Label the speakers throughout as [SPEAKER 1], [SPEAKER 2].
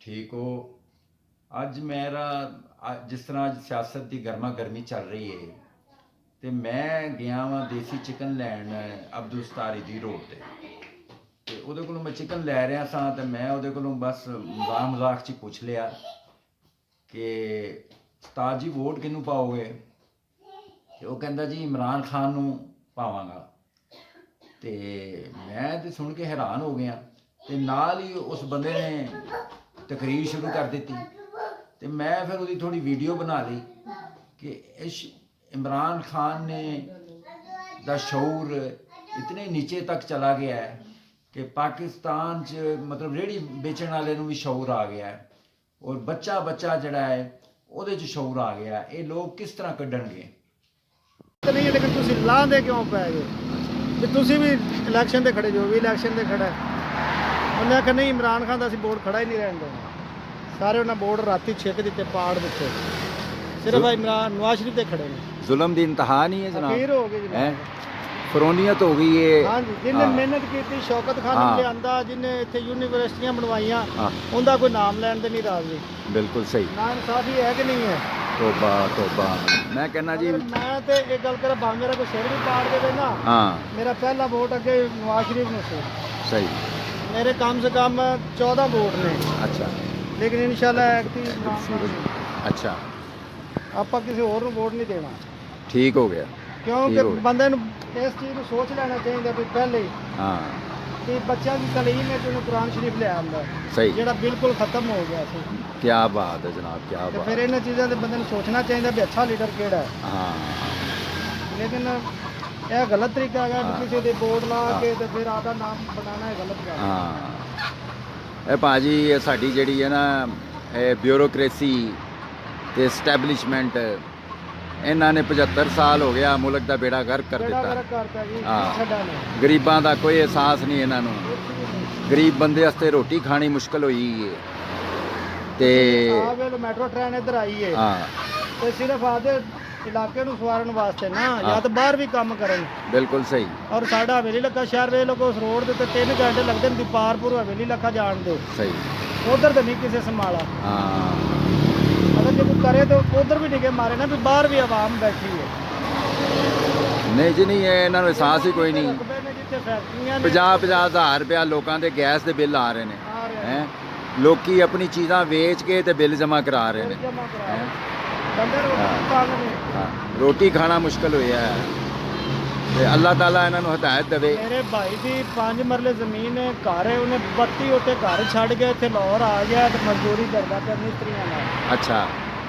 [SPEAKER 1] ठीक हो। ਅੱਜ ਮੇਰਾ ਜਿਸ ਤਰ੍ਹਾਂ ਅੱਜ ਸਿਆਸਤ ਦੀ ਗਰਮਾ ਗਰਮੀ ਚੱਲ ਰਹੀ ਹੈ ਤੇ ਮੈਂ ਗਿਆ ਵਾਂ ਦੇਸੀ ਚਿਕਨ ਲੈਣ ਅਬਦੁਲ ਸਤਾਰੀ ਦੀ ਰੋਡ ਤੇ ਉਹਦੇ ਕੋਲੋਂ ਮੈਂ ਚਿਕਨ ਲੈ ਰਿਹਾ ਸਾਂ ਤੇ ਮੈਂ ਉਹਦੇ ਕੋਲੋਂ ਬਸ ਮਜ਼ਾਕ 'ਚ ਪੁੱਛ ਲਿਆ ਕਿ ਉਸਤਾਦ ਜੀ ਵੋਟ ਕਿਹਨੂੰ ਪਾਓਗੇ। ਤੇ ਉਹ ਕਹਿੰਦਾ ਜੀ ਇਮਰਾਨ ਖਾਨ ਨੂੰ ਪਾਵਾਂਗਾ। ਤੇ ਮੈਂ ਤੇ ਸੁਣ ਕੇ ਹੈਰਾਨ ਹੋ ਗਿਆ ਤੇ ਨਾਲ ਹੀ ਉਸ ਬੰਦੇ ਨੇ ਤਕਰੀਰ ਸ਼ੁਰੂ ਕਰ ਦਿੱਤੀ। तो मैं फिर उसकी थोड़ी वीडियो बना ली कि इस इमरान खान ने दा शऊर इतने नीचे तक चला गया है कि पाकिस्तान च मतलब रेहड़ी बेचने वाले भी शऊर आ गया है और बच्चा बच्चा जड़ा है ਉਹਦੇ 'ਚ शऊर आ गया है। ये लोग किस तरह ਕੱਢਣਗੇ
[SPEAKER 2] नहीं है, लेकिन तुसी लांदे क्यों पै गए कि तुसी भी इलैक्शन ते खड़े जो भी इलैक्शन ते खड़ा है। उन्हें आखिया नहीं इमरान खान का असीं बोर्ड खड़ा ही नहीं रहन देना। सारे उन्हें बोर्ड राती छेक दिते पाड़ दिते, सिर्फ इमरान नवाज शरीफ ते खड़े ने।
[SPEAKER 1] जुल्म दी इंतहा नहीं है जनाब,
[SPEAKER 2] अखीर हो गई जनाब,
[SPEAKER 1] फरौनियत हो गई है।
[SPEAKER 2] हाँ जी, जिन्हें मेहनत की शौकत खान ने लिया, जिन्हें इतने यूनिवर्सिटियां बनवाइया, उनका कोई नाम लैन ते नहीं राजी।
[SPEAKER 1] बिल्कुल सही,
[SPEAKER 2] ना इंसाफी है कि नहीं है।
[SPEAKER 1] तौबा तौबा। मैं कहना जी
[SPEAKER 2] मैं तो एक गल करा भाव मेरा कोई सिर भी पाड़ देवे ना, मेरा पहला वोट अगे नवाज शरीफ ने सी।
[SPEAKER 1] सही,
[SPEAKER 2] मेरे कम से कम 14 वोट ने।
[SPEAKER 1] अच्छा,
[SPEAKER 2] लेकिन इंशाल्लाह
[SPEAKER 1] अच्छा
[SPEAKER 2] ਆਪਾਂ ਕਿਸੇ ਹੋਰ ਨੂੰ ਵੋਟ ਨਹੀਂ ਦੇਣਾ।
[SPEAKER 1] ਠੀਕ ਹੋ ਗਿਆ,
[SPEAKER 2] ਕਿਉਂਕਿ ਬੰਦੇ ਨੂੰ ਇਸ ਚੀਜ਼ ਨੂੰ ਸੋਚ ਲੈਣਾ ਚਾਹੀਦਾ ਵੀ ਪਹਿਲੇ ਕਿ ਬੱਚਿਆਂ ਦੀ ਤਾਲੀਮ ਵਿੱਚ ਉਹਨੂੰ ਕੁਰਾਨ ਸ਼ਰੀਫ ਲੈ ਆਉਂਦਾ,
[SPEAKER 1] ਸਹੀ, ਜਿਹੜਾ
[SPEAKER 2] ਬਿਲਕੁਲ ਖਤਮ ਹੋ ਗਿਆ ਸੀ।
[SPEAKER 1] ਕੀ ਬਾਤ ਹੈ ਜਨਾਬ, ਕੀ ਬਾਤ।
[SPEAKER 2] ਫਿਰ ਇਹਨਾਂ ਚੀਜ਼ਾਂ ਤੇ ਬੰਦੇ ਨੂੰ ਸੋਚਣਾ ਚਾਹੀਦਾ ਵੀ ਅੱਛਾ ਲੀਡਰ ਕਿਹੜਾ ਹੈ। ਲੇਕਿਨ ਇਹ ਗਲਤ ਤਰੀਕਾ ਹੈਗਾ ਕਿ ਕਿਸੇ ਦੇ ਵੋਟ ਲਾ ਕੇ ਤੇ ਫਿਰ ਆਪਦਾ ਨਾਮ ਬਣਾਉਣਾ ਹੈ, ਗਲਤ ਗੱਲ ਹੈ।
[SPEAKER 1] ਇਹ ਭਾਜੀ ਇਹ ਸਾਡੀ ਜਿਹੜੀ ਹੈ ਨਾ ਇਹ ਬਿਊਰੋਕ੍ਰੇਸੀ ਤੇ ਸਟੈਬਲਿਸ਼ਮੈਂਟ ਇਹਨਾਂ ਨੇ 75 ਸਾਲ ਹੋ ਗਿਆ ਮੁਲਕ ਦਾ ਬੇੜਾ ਗਰਕ ਕਰ ਦਿੱਤਾ। ਗਰੀਬਾਂ ਦਾ ਕੋਈ ਅਹਿਸਾਸ ਨਹੀਂ ਇਹਨਾਂ ਨੂੰ। ਗਰੀਬ ਬੰਦੇ ਵਾਸਤੇ ਰੋਟੀ ਖਾਣੀ ਮੁਸ਼ਕਲ ਹੋਈ ਹੈ ਤੇ
[SPEAKER 2] ਮੈਟਰੋ ਟ੍ਰੇਨ ਇੱਧਰ ਆਈ ਹੈ ਤੇ ਸਿਰਫ ਆਦੇ ਇਲਾਕੇ ਨੂੰ ਸਵਾਰਨ ਵਾਸਤੇ ਨਾ, ਜਾਂ ਤਾਂ ਬਾਹਰ ਵੀ ਕੰਮ ਕਰਨ। ਬਿਲਕੁਲ
[SPEAKER 1] ਸਹੀ।
[SPEAKER 2] ਔਰ ਸਾਡਾ ਹਵੇਲੀ ਲੱਖਾ ਸ਼ਹਿਰ ਵੇ ਲੋਕ ਉਸ ਰੋਡ ਦੇ ਤੇ 3 ਘੰਟੇ ਲੱਗਦੇ ਨੇ ਦੀਪਾਰਪੁਰ ਹਵੇਲੀ ਲੱਖਾ ਜਾਣ ਦੇ।
[SPEAKER 1] ਸਹੀ,
[SPEAKER 2] ਉਧਰ ਤੇ ਨਹੀਂ ਕਿਸੇ ਸੰਭਾਲਾ। ਅਗਰ ਜੇ ਕੋਈ ਕਰੇ ਤਾਂ ਉਧਰ ਵੀ ਨਿਗੇ ਮਾਰੇ ਨਾ ਵੀ ਬਾਹਰ ਵੀ ਆਵਾਮ ਬੈਠੀ ਹੈ।
[SPEAKER 1] ਨਹੀਂ ਜੀ ਨਹੀਂ, ਇਹਨਾਂ ਨੂੰ ਅਹਿਸਾਸ ਹੀ ਕੋਈ ਨਹੀਂ। 50-50 ਹਜ਼ਾਰ ਰੁਪਇਆ ਲੋਕਾਂ ਦੇ ਗੈਸ ਦੇ ਬਿੱਲ ਆ ਰਹੇ ਨੇ ਹੈ। ਲੋਕੀ ਆਪਣੀ ਚੀਜ਼ਾਂ ਵੇਚ ਕੇ ਤੇ ਬਿੱਲ ਜਮ੍ਹਾਂ ਕਰਾ ਰਹੇ ਨੇ। ਰੋਟੀ ਖਾਣਾ ਮੁਸ਼ਕਲ ਹੋਇਆ ਹੈ ਤੇ ਅੱਲਾਹ ਤਾਲਾ ਇਹਨਾਂ ਨੂੰ ਹਦਾਇਤ ਦੇਵੇ।
[SPEAKER 2] ਮੇਰੇ ਭਾਈ ਦੀ 5 ਮਰਲੇ ਜ਼ਮੀਨ ਘਰ ਹੈ, ਉਹਨੇ 32 ਉੱਤੇ ਘਰ ਛੱਡ ਕੇ ਇੱਥੇ ਲਾਹੌਰ ਆ ਗਿਆ ਤੇ ਮਜ਼ਦੂਰੀ ਕਰਦਾ ਪਿਆ ਮਿਸਤਰੀਆਂ ਨਾਲ।
[SPEAKER 1] ਅੱਛਾ,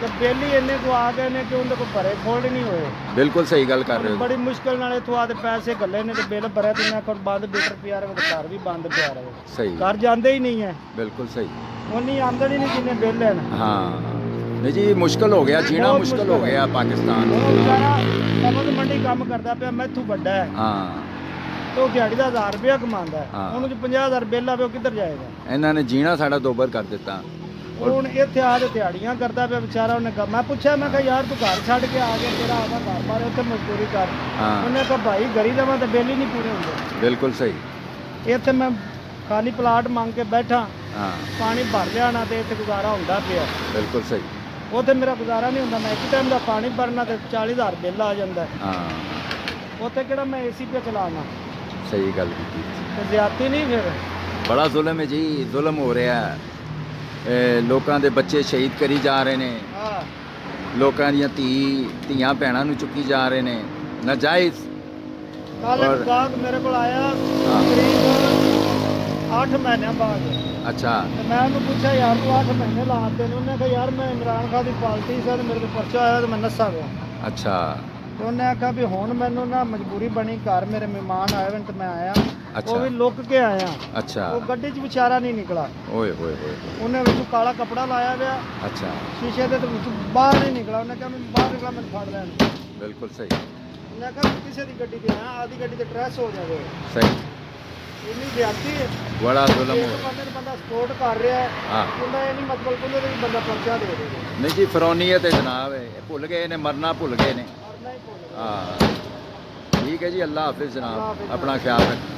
[SPEAKER 2] ਤੇ ਬਿੱਲ ਹੀ ਇੰਨੇ ਕੋ ਆ ਗਏ ਨੇ ਕਿ ਉਹਦੇ ਕੋਲ ਭਰੇ ਫੋਲਡ ਨਹੀਂ ਹੋਏ।
[SPEAKER 1] ਬਿਲਕੁਲ ਸਹੀ ਗੱਲ ਕਰ ਰਹੇ ਹੋ।
[SPEAKER 2] ਬੜੀ ਮੁਸ਼ਕਲ ਨਾਲ ਇੱਥੋਂ ਆ ਤੇ ਪੈਸੇ ਗੱਲੇ ਨੇ ਤੇ ਬਿੱਲ ਭਰਿਆ ਤੇ ਮੈਂ ਕੋਲ ਬੰਦ ਬਿੱਟਰ ਪਿਆ ਰਹੇ, ਘਰ ਵੀ ਬੰਦ ਪਿਆ ਰਹੇ।
[SPEAKER 1] ਸਹੀ,
[SPEAKER 2] ਘਰ ਜਾਂਦੇ ਹੀ ਨਹੀਂ ਹੈ।
[SPEAKER 1] ਬਿਲਕੁਲ ਸਹੀ,
[SPEAKER 2] ਉਨੀ ਆਮਦਨੀ ਨਹੀਂ ਜਿੰਨੇ ਬਿੱਲ ਹਨ।
[SPEAKER 1] ਨਹੀਂ ਜੀ ਮੁਸ਼ਕਲ ਹੋ ਗਿਆ, ਜੀਣਾ ਮੁਸ਼ਕਲ ਹੋ ਗਿਆ ਪਾਕਿਸਤਾਨ।
[SPEAKER 2] ਸਮਝ ਮੰਡੀ ਕੰਮ ਕਰਦਾ ਪਿਆ, ਮੈਥੋਂ ਵੱਡਾ ਹੈ। ਤੇ ਉਹ ਦਿਹਾੜੀ ਦਾ 1000 ਰੁਪਇਆ ਕਮਾਉਂਦਾ ਹੈ, ਉਹਨੂੰ ਜੇ 50000 ਬਿੱਲ ਆਵੇ ਉਹ ਕਿੱਧਰ ਜਾਏਗਾ।
[SPEAKER 1] ਇਹਨਾਂ ਨੇ ਜੀਣਾ ਸਾਡਾ ਦੋਬਰ ਕਰ ਦਿੱਤਾ।
[SPEAKER 2] ਹੁਣ ਇੱਥੇ ਆ ਕੇ ਦਿਹਾੜੀਆਂ ਕਰਦਾ ਪਿਆ ਵਿਚਾਰਾ। ਉਹਨੇ ਮੈਂ ਪੁੱਛਿਆ, ਮੈਂ ਕਿਹਾ ਯਾਰ ਤੂੰ ਘਰ ਛੱਡ ਕੇ ਆ ਗਿਆ, ਤੇਰਾ ਆਪਦਾ ਘਰ ਬਾਰੇ ਉੱਥੇ ਮਜ਼ਦੂਰੀ ਕਰ। ਉਹਨੇ ਕਿਹਾ ਭਾਈ ਗਰੀ ਦੇਵਾਂ ਤਾਂ ਬਿੱਲ ਹੀ ਨਹੀਂ ਪੂਰੇ ਹੁੰਦੇ।
[SPEAKER 1] ਬਿਲਕੁਲ ਸਹੀ।
[SPEAKER 2] ਇੱਥੇ ਮੈਂ ਖਾਲੀ ਪਲਾਟ ਮੰਗ ਕੇ ਬੈਠਾ, ਪਾਣੀ ਭਰ ਲਿਆਣਾ ਤੇ ਇੱਥੇ ਗੁਜ਼ਾਰਾ ਹੁੰਦਾ ਪਿਆ।
[SPEAKER 1] ਬਿਲਕੁਲ ਸਹੀ। ਉੱਥੇ
[SPEAKER 2] ਮੇਰਾ ਗੁਜ਼ਾਰਾ ਨਹੀਂ ਹੁੰਦਾ। ਮੈਂ ਇੱਕ ਟਾਈਮ ਦਾ ਪਾਣੀ ਭਰਨਾ ਤੇ 40000 ਬਿੱਲ ਆ ਜਾਂਦਾ। ਉੱਥੇ ਕਿਹੜਾ ਮੈਂ ਏਸੀ ਪੇ ਚਲਾਉਣਾ।
[SPEAKER 1] ਸਹੀ ਗੱਲ ਕੀਤੀ
[SPEAKER 2] ਤੇ ਜ਼ਿਆਦਤੀ ਨਹੀਂ। ਫਿਰ
[SPEAKER 1] ਬੜਾ ਜ਼ੁਲਮ ਹੈ ਜੀ, ਜ਼ੁਲਮ ਹੋ ਰਿਹਾ ਹੈ। ਲੋਕਾਂ ਦੇ ਬੱਚੇ ਸ਼ਹੀਦ ਕਰੀ ਜਾ ਰਹੇ ਨੇ, ਲੋਕਾਂ ਦੀਆਂ ਧੀਆਂ ਭੈਣਾਂ ਨੂੰ ਚੁੱਕੀ ਜਾ ਰਹੇ ਨੇ ਨਾਜਾਇਜ਼।
[SPEAKER 2] ਕੱਲ ਗਾਹਕ ਮੇਰੇ ਕੋਲ ਆਇਆ ਕਰੀਬ 8 ਮਹੀਨਿਆਂ ਬਾਅਦ। ਅੱਛਾ, ਤੇ ਮੈਂ ਉਹਨੂੰ ਪੁੱਛਿਆ ਯਾਰ ਤੂੰ 8 ਮਹੀਨੇ ਲਾਤੇ ਨੇ। ਉਹਨੇ ਕਿਹਾ ਯਾਰ ਮੈਂ ਇਮਰਾਨ ਖਾਨ ਦੀ ਪਾਰਟੀ ਸੀ ਤੇ ਮੇਰੇ ਤੇ ਪਰਚਾ ਆਇਆ ਤੇ ਮੈਂ ਨੱਸਾ ਗਿਆ। ਅੱਛਾ, ਤੇ ਉਹਨੇ ਆਖਿਆ ਵੀ ਹੁਣ ਮੈਨੂੰ ਨਾ ਮਜਬੂਰੀ ਬਣੀ, ਘਰ ਮੇਰੇ ਮਹਿਮਾਨ ਆਏ ਹੋਏ ਤੇ ਮੈਂ ਆਇਆ। ਉਹ ਵੀ ਲੁੱਕ ਕੇ ਆਇਆ। ਅੱਛਾ, ਉਹ ਗੱਡੀ 'ਚ ਵਿਚਾਰਾ ਨਹੀਂ ਨਿਕਲਾ। ਓਏ ਹੋਏ ਹੋਏ, ਉਹਨੇ ਵਿੱਚੋਂ ਕਾਲਾ ਕੱਪੜਾ ਲਾਇਆ ਹੋਇਆ। ਅੱਛਾ, ਸ਼ੀਸ਼ੇ ਦੇ ਵਿੱਚੋਂ ਬਾਹਰ ਨਹੀਂ ਨਿਕਲਾ। ਉਹਨੇ ਕਿਹਾ ਮੈਂ ਬਾਹਰ ਨਿਕਲਾ ਮੈਨੂੰ ਫੜ ਲੈਣ। ਬਿਲਕੁਲ ਸਹੀ। ਉਹਨੇ ਕਿਹਾ ਕਿਸੇ ਦੀ ਗੱਡੀ ਤੇ ਆ, ਆਦੀ ਗੱਡੀ ਤੇ ਟਰੈਸ ਹੋ ਜਾਵੇ। ਸਹੀ, ਇੰਨੀ ਜ਼ਿਆਦਤੀ ਹੈ। ਬੜਾ ਜ਼ੁਲਮ ਹੋ ਰਿਹਾ। ਬੰਦਾ ਸਪੋਰਟ ਕਰ ਰਿਹਾ ਹੈ, ਉਹਦਾ ਇਹ ਨਹੀਂ ਮਤਲਬ ਕਿ ਉਹਦੇ ਬੰਦਾ ਪਰਚਾ ਦੇ ਦੇ। ਨਹੀਂ ਜੀ, ਫਰੌਨੀਅਤ ਹੈ ਜਨਾਬ। ਇਹ ਭੁੱਲ ਗਏ ਨੇ, ਮਰਨਾ ਭੁੱਲ ਗਏ ਨੇ। ਠੀਕ ਹੈ ਜੀ, ਅੱਲਾਹ ਹਾਫਿਜ਼ ਜਨਾਬ, ਆਪਣਾ ਖਿਆਲ ਰੱਖੋ।